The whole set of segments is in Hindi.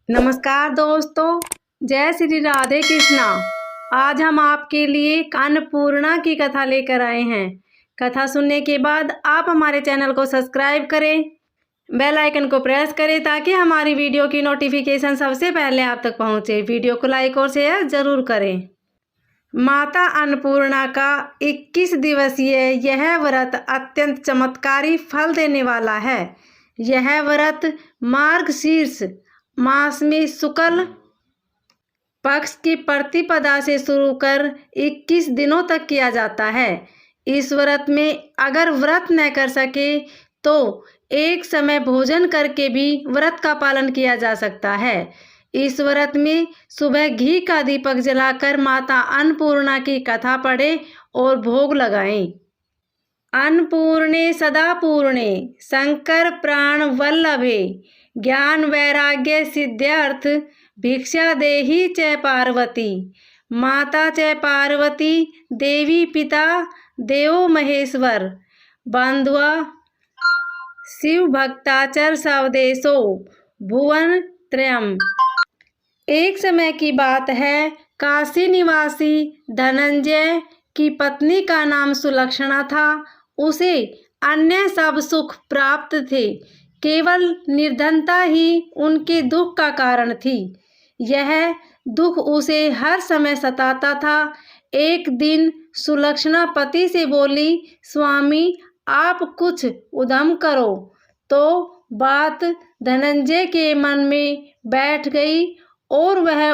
नमस्कार दोस्तों, जय श्री राधे कृष्णा। आज हम आपके लिए अन्नपूर्णा की कथा लेकर आए हैं। कथा सुनने के बाद आप हमारे चैनल को सब्सक्राइब करें, बेल आइकन को प्रेस करें ताकि हमारी वीडियो की नोटिफिकेशन सबसे पहले आप तक पहुंचे। वीडियो को लाइक और शेयर जरूर करें। माता अन्नपूर्णा का 21 दिवसीय यह व्रत अत्यंत चमत्कारी फल देने वाला है। यह व्रत मार्गशीर्ष मास में शुक्ल पक्ष की प्रतिपदा से शुरू कर 21 दिनों तक किया जाता है। इस व्रत में अगर व्रत न कर सके तो एक समय भोजन करके भी व्रत का पालन किया जा सकता है। इस व्रत में सुबह घी का दीपक जलाकर माता अन्नपूर्णा की कथा पढ़े और भोग लगाएं। अन्नपूर्णे सदा पूर्णे शंकर प्राण वल्लभे ज्ञान वैराग्य सिद्ध्यर्थ भिक्षा देहि च पार्वती। माता च पार्वती देवी पिता देवो महेश्वर बांधवा शिव भक्ताचर स्वदेशो भुवन त्रयम। एक समय की बात है, काशी निवासी धनंजय की पत्नी का नाम सुलक्षणा था। उसे अन्य सब सुख प्राप्त थे, केवल निर्धनता ही उनके दुख का कारण थी। यह दुख उसे हर समय सताता था। एक दिन सुलक्षणा पति से बोली, स्वामी आप कुछ उद्यम करो। तो बात धनंजय के मन में बैठ गई और वह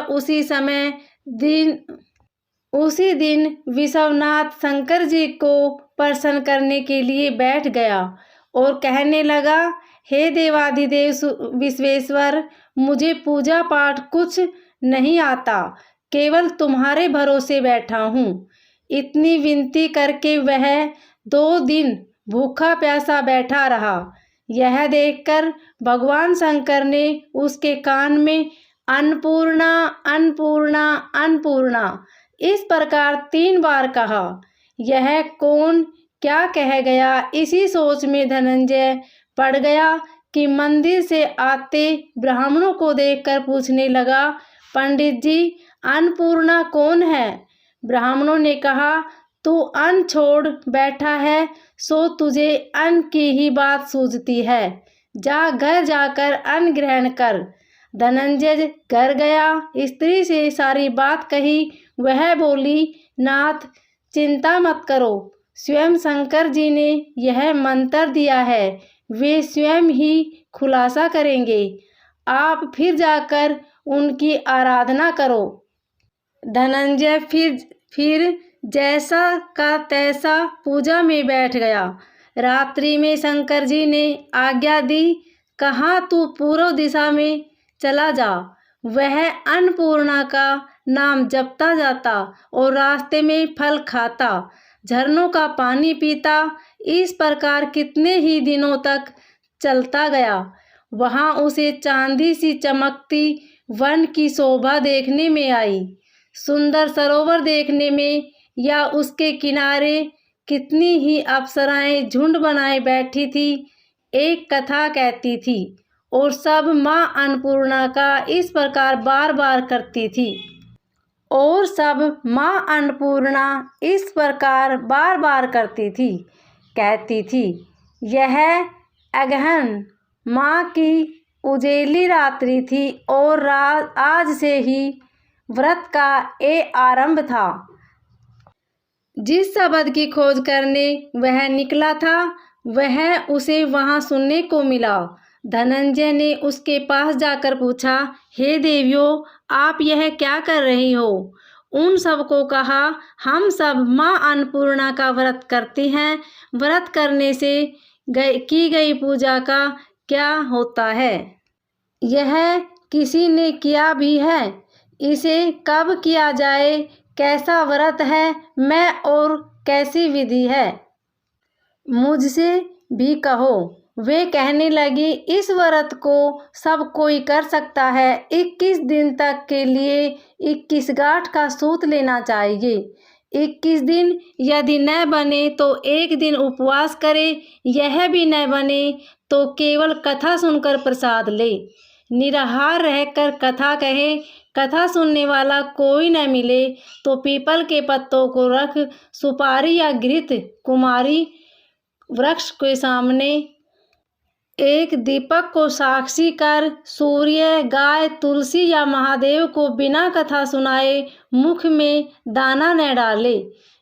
उसी दिन विश्वनाथ शंकर जी को प्रसन्न करने के लिए बैठ गया और कहने लगा, हे देवाधिदेव विश्वेश्वर, मुझे पूजा पाठ कुछ नहीं आता, केवल तुम्हारे भरोसे बैठा हूँ। इतनी विनती करके वह 2 दिन भूखा प्यासा बैठा रहा। यह देखकर भगवान शंकर ने उसके कान में अन्नपूर्णा अन्नपूर्णा अन्नपूर्णा इस प्रकार 3 बार कहा। यह कौन क्या कह गया, इसी सोच में धनंजय पड़ गया कि मंदिर से आते ब्राह्मणों को देखकर पूछने लगा, पंडित जी अन्नपूर्णा कौन है? ब्राह्मणों ने कहा, तू अन्न छोड़ बैठा है सो तुझे अन्न की ही बात सूझती है। जा घर जाकर अन्न ग्रहण कर। धनंजय घर गया, स्त्री से सारी बात कही। वह बोली, नाथ चिंता मत करो, स्वयं शंकर जी ने यह मंत्र दिया है, वे स्वयं ही खुलासा करेंगे। आप फिर जाकर उनकी आराधना करो। धनंजय फिर जैसा का तैसा पूजा में बैठ गया। रात्रि में शंकर जी ने आज्ञा दी, कहा तू पूर्व दिशा में चला जा। वह अन्नपूर्णा का नाम जपता जाता और रास्ते में फल खाता, झरनों का पानी पीता। इस प्रकार कितने ही दिनों तक चलता गया। वहां उसे चांदी सी चमकती वन की शोभा देखने में आई, सुंदर सरोवर देखने में, या उसके किनारे कितनी ही अप्सराएं झुंड बनाए बैठी थी। एक कथा कहती थी और सब माँ अन्नपूर्णा का इस प्रकार बार बार करती थी। कहती थी, यह अगहन माँ की उजेली रात्रि थी और आज से ही व्रत का आरंभ था। जिस शब्द की खोज करने वह निकला था, वह उसे वहां सुनने को मिला। धनंजय ने उसके पास जाकर पूछा, हे देवियों, आप यह क्या कर रही हो? उन सबको कहा, हम सब माँ अन्नपूर्णा का व्रत करते हैं। व्रत करने से की गई पूजा का क्या होता है? यह किसी ने किया भी है? इसे कब किया जाए? कैसा व्रत है मैं और कैसी विधि है? मुझसे भी कहो। वे कहने लगी, इस व्रत को सब कोई कर सकता है। 21 दिन तक के लिए 21 गांठ का सूत लेना चाहिए। 21 दिन यदि न बने तो एक दिन उपवास करे। यह भी न बने तो केवल कथा सुनकर प्रसाद ले। निराहार रहकर कथा कहे, कथा सुनने वाला कोई न मिले तो पीपल के पत्तों को रख सुपारी या घृत कुमारी वृक्ष के सामने एक दीपक को साक्षी कर सूर्य, गाय, तुलसी या महादेव को बिना कथा सुनाए मुख में दाना न डाले।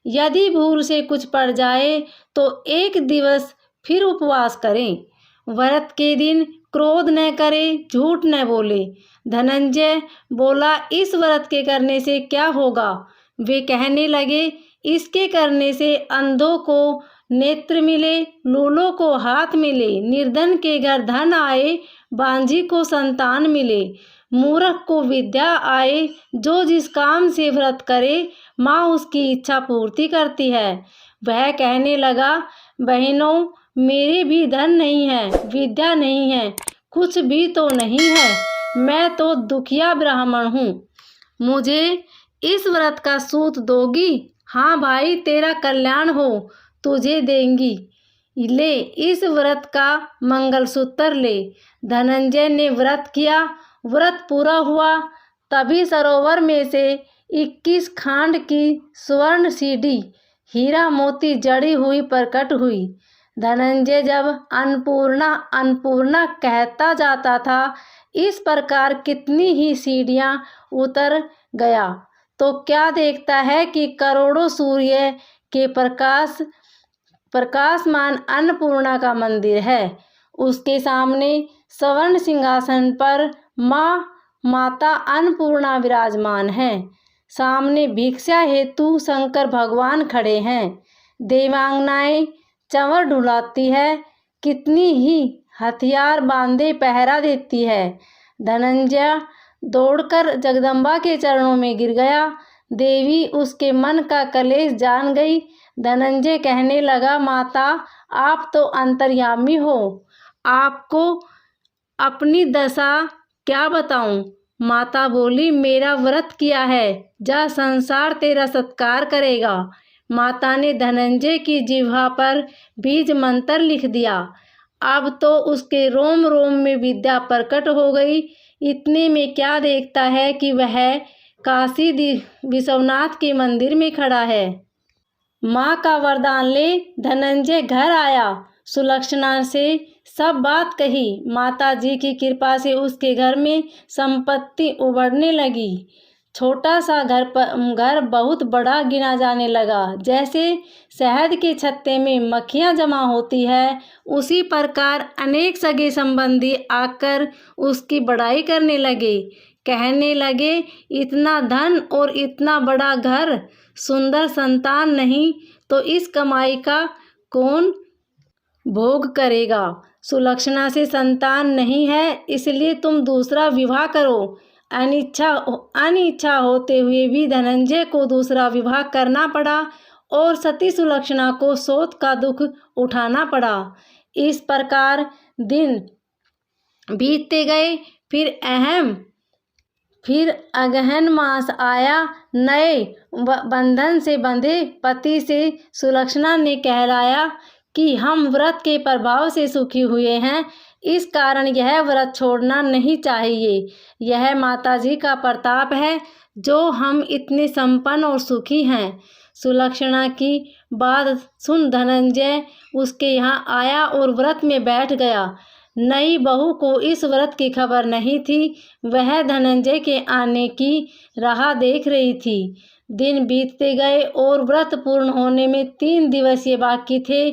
यदि भूल से कुछ पड़ जाए तो 1 दिवस फिर उपवास करें। व्रत के दिन क्रोध न करे, झूठ न बोले। धनंजय बोला, इस व्रत के करने से क्या होगा? वे कहने लगे, इसके करने से अंधों को नेत्र मिले, लूलों को हाथ मिले, निर्धन के घर धन आए, बांझी को संतान मिले, मूर्ख को विद्या आए। जो जिस काम से व्रत करे माँ उसकी इच्छा पूर्ति करती है। वह कहने लगा, बहनों, मेरे भी धन नहीं है, विद्या नहीं है, कुछ भी तो नहीं है। मैं तो दुखिया ब्राह्मण हूँ। मुझे इस व्रत का सूत दोगी? हाँ भाई, तेरा कल्याण हो, तुझे देंगी। ले, इस व्रत का मंगलसूत्र ले। धनंजय ने व्रत किया। व्रत पूरा हुआ। तभी सरोवर में से 21 खांड की स्वर्ण सीढ़ी हीरा मोती जड़ी हुई प्रकट हुई। धनंजय जब अन्नपूर्णा अन्नपूर्णा कहता जाता था, इस प्रकार कितनी ही सीढ़ियाँ उतर गया तो क्या देखता है कि करोड़ों सूर्य के प्रकाशमान अन्नपूर्णा का मंदिर है। उसके सामने स्वर्ण सिंहासन पर माता अन्नपूर्णा विराजमान है। सामने भिक्षा हेतु शंकर भगवान खड़े हैं। देवांगनाएं चंवर ढुलाती है, कितनी ही हथियार बांधे पहरा देती है। धनंजय दौड़कर जगदम्बा के चरणों में गिर गया। देवी उसके मन का कलेश जान गई। धनंजय कहने लगा, माता, आप तो अंतर्यामी हो, आपको अपनी दशा क्या बताऊं? माता बोली, मेरा व्रत किया है, जा, संसार तेरा सत्कार करेगा। माता ने धनंजय की जिह्वा पर बीज मंत्र लिख दिया। अब तो उसके रोम रोम में विद्या प्रकट हो गई। इतने में क्या देखता है कि वह काशी विश्वनाथ के मंदिर में खड़ा है। माँ का वरदान ले धनंजय घर आया। सुलक्षणा से सब बात कही। माता जी की कृपा से उसके घर में संपत्ति उबरने लगी। छोटा सा घर बहुत बड़ा गिना जाने लगा। जैसे शहद के छत्ते में मक्खियाँ जमा होती है, उसी प्रकार अनेक सगे संबंधी आकर उसकी बड़ाई करने लगे। कहने लगे, इतना धन और इतना बड़ा घर, सुंदर संतान नहीं तो इस कमाई का कौन भोग करेगा? सुलक्षणा से संतान नहीं है, इसलिए तुम दूसरा विवाह करो। अनिच्छा होते हुए भी धनंजय को दूसरा विवाह करना पड़ा और सती सुलक्षणा को शोक का दुख उठाना पड़ा। इस प्रकार दिन बीतते गए। फिर अगहन मास आया। नए बंधन से बंधे पति से सुलक्षणा ने कहलाया कि हम व्रत के प्रभाव से सुखी हुए हैं, इस कारण यह व्रत छोड़ना नहीं चाहिए। यह माताजी का प्रताप है जो हम इतने संपन्न और सुखी हैं। सुलक्षणा की बात सुन धनंजय उसके यहाँ आया और व्रत में बैठ गया। नई बहू को इस व्रत की खबर नहीं थी। वह धनंजय के आने की राह देख रही थी। दिन बीतते गए और व्रत पूर्ण होने में 3 दिवस बाकी थे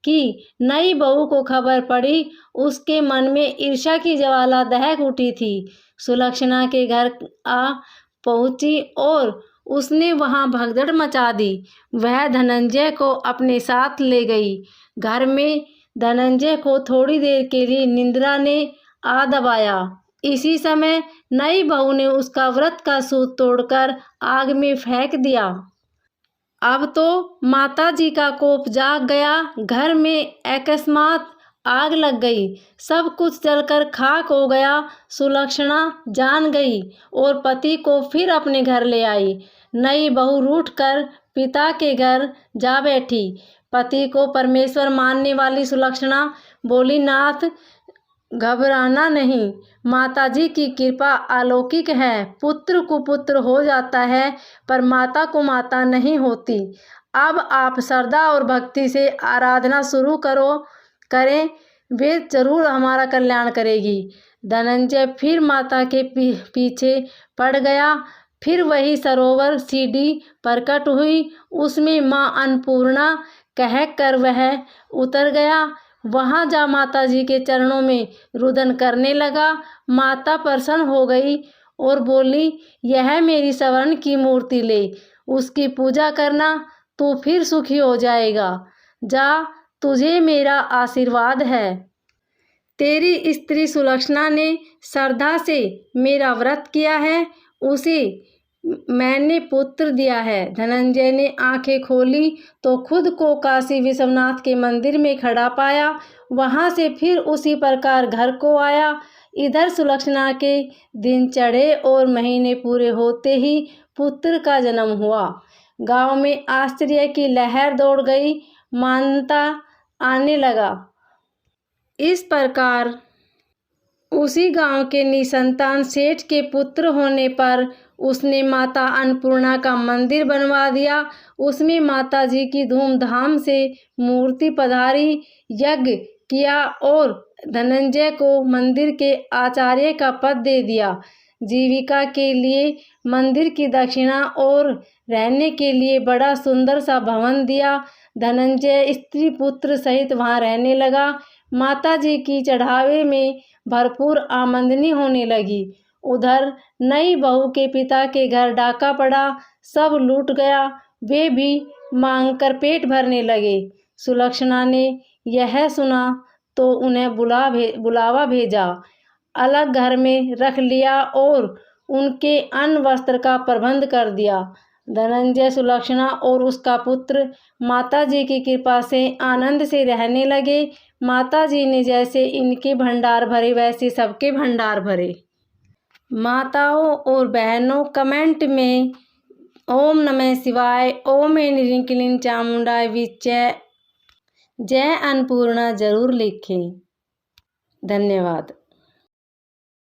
कि नई बहू को खबर पड़ी। उसके मन में ईर्ष्या की ज्वाला दहक उठी थी। सुलक्षणा के घर आ पहुंची और उसने वहां भगदड़ मचा दी। वह धनंजय को अपने साथ ले गई। घर में धनंजय को थोड़ी देर के लिए निंद्रा ने आ दबाया। इसी समय नई बहू ने उसका व्रत का सूत तोड़कर आग में फेंक दिया। अब तो माता जी का कोप जाग गया। घर में अकस्मात आग लग गई। सब कुछ जलकर खाक हो गया। सुलक्षणा जान गई और पति को फिर अपने घर ले आई। नई बहू रूठकर पिता के घर जा बैठी। पति को परमेश्वर मानने वाली सुलक्षणा बोली, नाथ, घबराना नहीं, माताजी की कृपा अलौकिक है। पुत्र को पुत्र हो जाता है पर माता को माता नहीं होती। अब आप श्रद्धा और भक्ति से आराधना शुरू करें, वे जरूर हमारा कल्याण करेगी। धनंजय फिर माता के पीछे पड़ गया। फिर वही सरोवर सीढ़ी प्रकट हुई, उसमें माँ अन्नपूर्णा कहकर वह उतर गया। वहाँ जा माता जी के चरणों में रुदन करने लगा। माता प्रसन्न हो गई और बोली, यह मेरी स्वर्ण की मूर्ति ले, उसकी पूजा करना, तू फिर सुखी हो जाएगा। जा, तुझे मेरा आशीर्वाद है। तेरी स्त्री सुलक्षणा ने श्रद्धा से मेरा व्रत किया है, उसे मैंने पुत्र दिया है। धनंजय ने आंखें खोली तो खुद को काशी विश्वनाथ के मंदिर में खड़ा पाया। वहां से फिर उसी प्रकार घर को आया। इधर सुलक्षणा के दिन चढ़े और महीने पूरे होते ही पुत्र का जन्म हुआ। गांव में आश्चर्य की लहर दौड़ गई, मानता आने लगा। इस प्रकार उसी गांव के निसंतान सेठ के पुत्र होने पर उसने माता अन्नपूर्णा का मंदिर बनवा दिया। उसमें माता जी की धूमधाम से मूर्ति पधारी, यज्ञ किया और धनंजय को मंदिर के आचार्य का पद दे दिया। जीविका के लिए मंदिर की दक्षिणा और रहने के लिए बड़ा सुंदर सा भवन दिया। धनंजय स्त्री पुत्र सहित वहां रहने लगा। माता जी की चढ़ावे में भरपूर आमदनी होने लगी। उधर नई बहू के पिता के घर डाका पड़ा, सब लूट गया। वे भी मांगकर पेट भरने लगे। सुलक्षणा ने यह सुना तो उन्हें बुलावा भेजा, अलग घर में रख लिया और उनके अन्न वस्त्र का प्रबंध कर दिया। धनंजय, सुलक्षणा और उसका पुत्र माता जी की कृपा से आनंद से रहने लगे। माता जी ने जैसे इनके भंडार भरे वैसे सबके भंडार भरे। माताओं और बहनों, कमेंट में ओम नमः शिवाय, ओम ह्रीं क्लीं चामुंडाय विच्चे, जय अन्नपूर्णा जरूर लिखें। धन्यवाद।